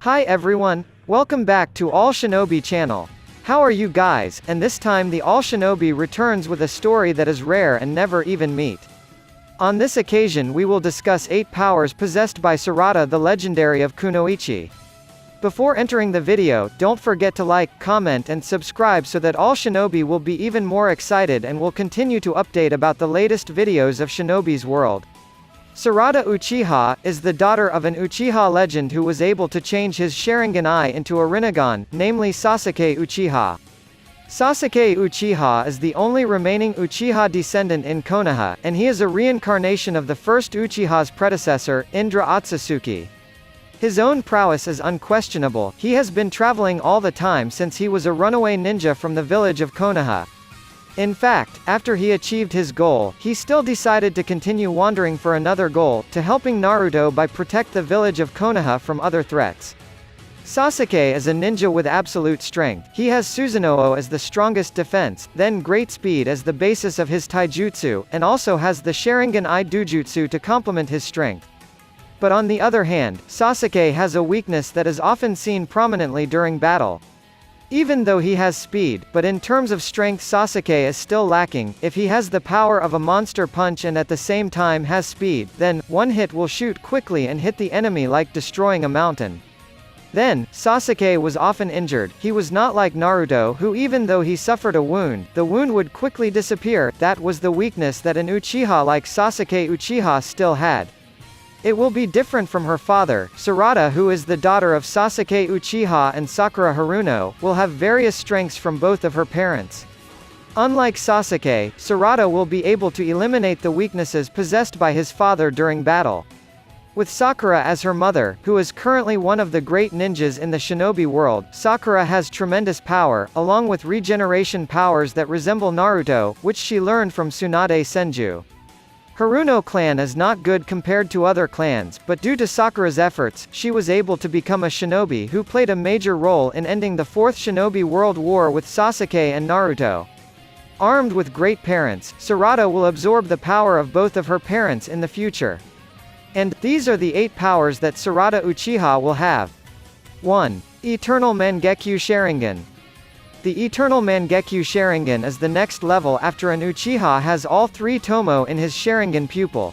Hi everyone, welcome back to All Shinobi channel. How are you guys? And this time the All Shinobi returns with a story that is rare and never even meet. On this occasion we will discuss 8 powers possessed by Sarada the legendary of Kunoichi. Before entering the video, don't forget to like, comment and subscribe so that All Shinobi will be even more excited and will continue to update about the latest videos of Shinobi's world. Sarada Uchiha is the daughter of an Uchiha legend who was able to change his Sharingan eye into a Rinnegan, namely Sasuke Uchiha. Sasuke Uchiha is the only remaining Uchiha descendant in Konoha, and he is a reincarnation of the first Uchiha's predecessor, Indra Otsutsuki. His own prowess is unquestionable. He has been traveling all the time since he was a runaway ninja from the village of Konoha. In fact, after he achieved his goal, he still decided to continue wandering for another goal, to helping Naruto by protect the village of Konoha from other threats. Sasuke is a ninja with absolute strength. He has Susanoo as the strongest defense, then great speed as the basis of his taijutsu, and also has the Sharingan Eye Dojutsu to complement his strength. But on the other hand, Sasuke has a weakness that is often seen prominently during battle. Even though he has speed, but in terms of strength Sasuke is still lacking. If he has the power of a monster punch and at the same time has speed, then, one hit will shoot quickly and hit the enemy like destroying a mountain. Then, Sasuke was often injured. He was not like Naruto who even though he suffered a wound, the wound would quickly disappear. That was the weakness that an Uchiha like Sasuke Uchiha still had. It will be different from her father, Sarada, who is the daughter of Sasuke Uchiha and Sakura Haruno, will have various strengths from both of her parents. Unlike Sasuke, Sarada will be able to eliminate the weaknesses possessed by his father during battle. With Sakura as her mother, who is currently one of the great ninjas in the shinobi world, Sakura has tremendous power, along with regeneration powers that resemble Naruto, which she learned from Tsunade Senju. Haruno clan is not good compared to other clans, but due to Sakura's efforts, she was able to become a shinobi who played a major role in ending the Fourth Shinobi World War with Sasuke and Naruto. Armed with great parents, Sarada will absorb the power of both of her parents in the future. And, these are the 8 powers that Sarada Uchiha will have. 1. Eternal Mangekyo Sharingan. The Eternal Mangekyo Sharingan is the next level after an Uchiha has all 3 Tomo in his Sharingan pupil.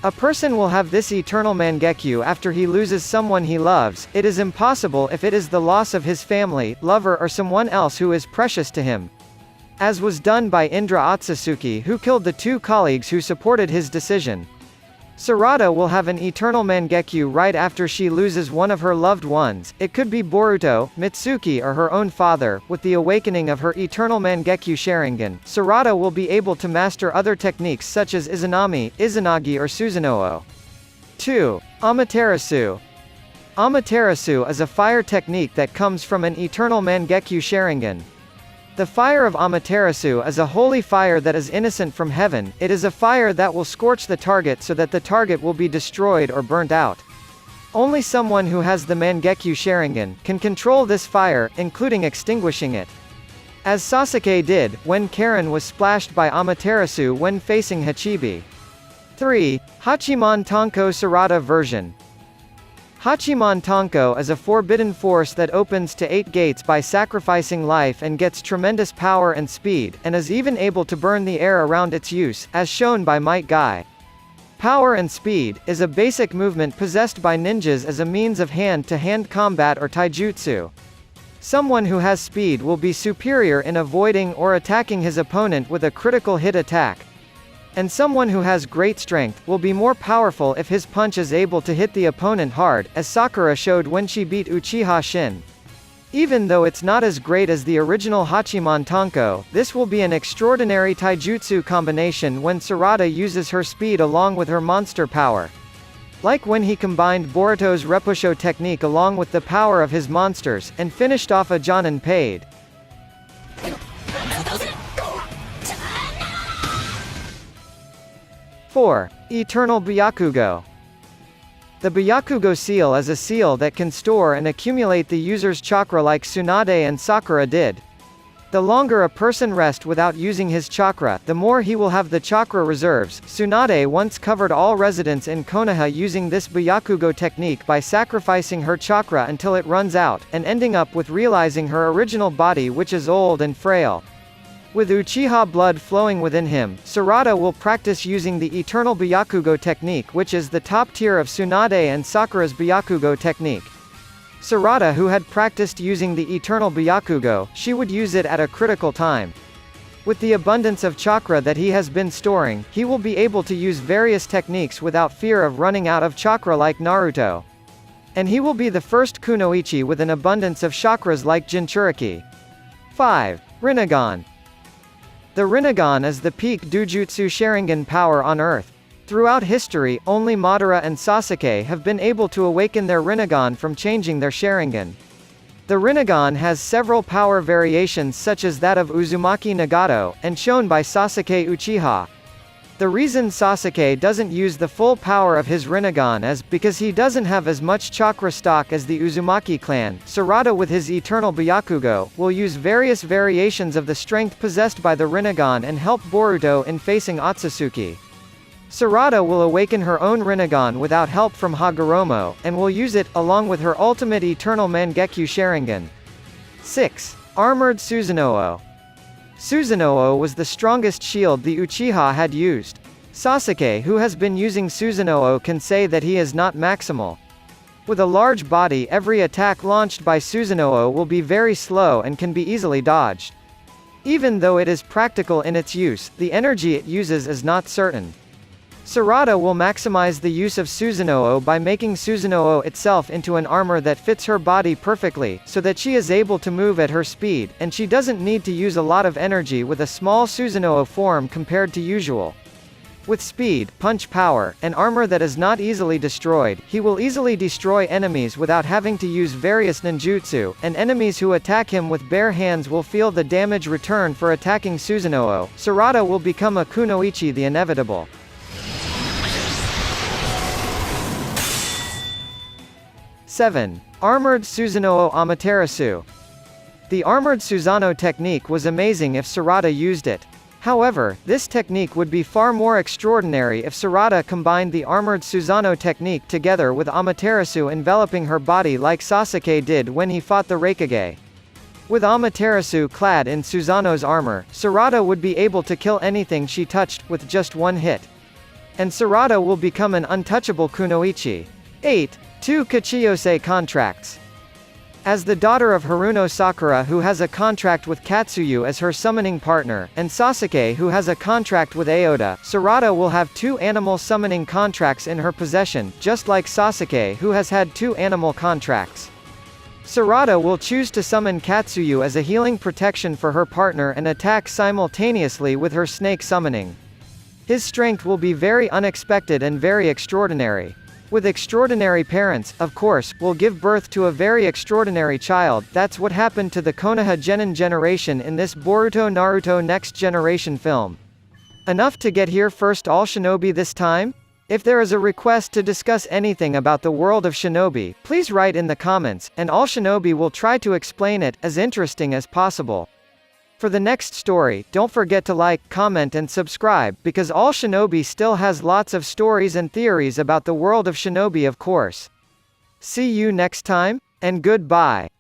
A person will have this Eternal Mangekyo after he loses someone he loves. It is impossible if it is the loss of his family, lover or someone else who is precious to him. As was done by Indra Otsutsuki who killed the 2 colleagues who supported his decision. Sarada will have an Eternal Mangekyo right after she loses one of her loved ones. It could be Boruto, Mitsuki or her own father. With the awakening of her Eternal Mangekyo Sharingan, Sarada will be able to master other techniques such as Izanami, Izanagi or Susanoo. 2. Amaterasu. Amaterasu is a fire technique that comes from an Eternal Mangekyo Sharingan. The fire of Amaterasu is a holy fire that is innocent from heaven. It is a fire that will scorch the target so that the target will be destroyed or burnt out. Only someone who has the Mangekyo Sharingan can control this fire, including extinguishing it. As Sasuke did, when Karen was splashed by Amaterasu when facing Hachibi. 3. Hachiman Tonko Sarada version. Hachiman Tonko is a forbidden force that opens to 8 gates by sacrificing life and gets tremendous power and speed, and is even able to burn the air around its use, as shown by Might Guy. Power and speed is a basic movement possessed by ninjas as a means of hand-to-hand combat or taijutsu. Someone who has speed will be superior in avoiding or attacking his opponent with a critical hit attack. And someone who has great strength will be more powerful if his punch is able to hit the opponent hard, as Sakura showed when she beat Uchiha Shin. Even though it's not as great as the original Hachiman Tonko, this will be an extraordinary taijutsu combination when Sarada uses her speed along with her monster power. Like when he combined Boruto's Repusho technique along with the power of his monsters, and finished off a Jonin Paid. 4. Eternal Byakugo. The Byakugo seal is a seal that can store and accumulate the user's chakra like Tsunade and Sakura did. The longer a person rests without using his chakra, the more he will have the chakra reserves. Tsunade once covered all residents in Konoha using this Byakugo technique by sacrificing her chakra until it runs out, and ending up with realizing her original body, which is old and frail. With Uchiha blood flowing within him, Sarada will practice using the eternal Byakugo technique, which is the top tier of Tsunade and Sakura's Byakugo technique. Sarada, who had practiced using the eternal Byakugo, she would use it at a critical time. With the abundance of chakra that he has been storing, he will be able to use various techniques without fear of running out of chakra like Naruto. And he will be the first kunoichi with an abundance of chakras like Jinchuriki. 5. Rinnegan. The Rinnegan is the peak Dujutsu Sharingan power on Earth. Throughout history, only Madara and Sasuke have been able to awaken their Rinnegan from changing their Sharingan. The Rinnegan has several power variations such as that of Uzumaki Nagato, and shown by Sasuke Uchiha. The reason Sasuke doesn't use the full power of his Rinnegan is because he doesn't have as much chakra stock as the Uzumaki clan. Sarada, with his eternal Byakugo, will use various variations of the strength possessed by the Rinnegan and help Boruto in facing Otsutsuki. Sarada will awaken her own Rinnegan without help from Hagoromo, and will use it, along with her ultimate eternal Mangekyo Sharingan. 6. Armored Susanoo. Susanoo was the strongest shield the Uchiha had used. Sasuke, who has been using Susanoo, can say that he is not maximal. With a large body, every attack launched by Susanoo will be very slow and can be easily dodged. Even though it is practical in its use, the energy it uses is not certain. Sarada will maximize the use of Susanoo by making Susanoo itself into an armor that fits her body perfectly, so that she is able to move at her speed, and she doesn't need to use a lot of energy with a small Susanoo form compared to usual. With speed, punch power, and armor that is not easily destroyed, he will easily destroy enemies without having to use various ninjutsu, and enemies who attack him with bare hands will feel the damage return for attacking Susanoo. Sarada will become a kunoichi, the inevitable. 7. Armored Susanoo Amaterasu. The armored Susanoo technique was amazing if Sarada used it. However, this technique would be far more extraordinary if Sarada combined the armored Susanoo technique together with Amaterasu enveloping her body like Sasuke did when he fought the Raikage. With Amaterasu clad in Susanoo's armor, Sarada would be able to kill anything she touched, with just one hit. And Sarada will become an untouchable kunoichi. 8. 2 Kachiyose contracts. As the daughter of Haruno Sakura, who has a contract with Katsuyu as her summoning partner, and Sasuke, who has a contract with Aoda, Sarada will have 2 animal summoning contracts in her possession, just like Sasuke, who has had 2 animal contracts. Sarada will choose to summon Katsuyu as a healing protection for her partner and attack simultaneously with her snake summoning. His strength will be very unexpected and very extraordinary. With extraordinary parents, of course, will give birth to a very extraordinary child. That's what happened to the Konoha Genin generation in this Boruto Naruto Next Generation film. Enough to get here first all shinobi this time? If there is a request to discuss anything about the world of shinobi, please write in the comments, and all shinobi will try to explain it as interesting as possible. For the next story, don't forget to like, comment and subscribe, because All Shinobi still has lots of stories and theories about the world of shinobi, of course. See you next time, and goodbye.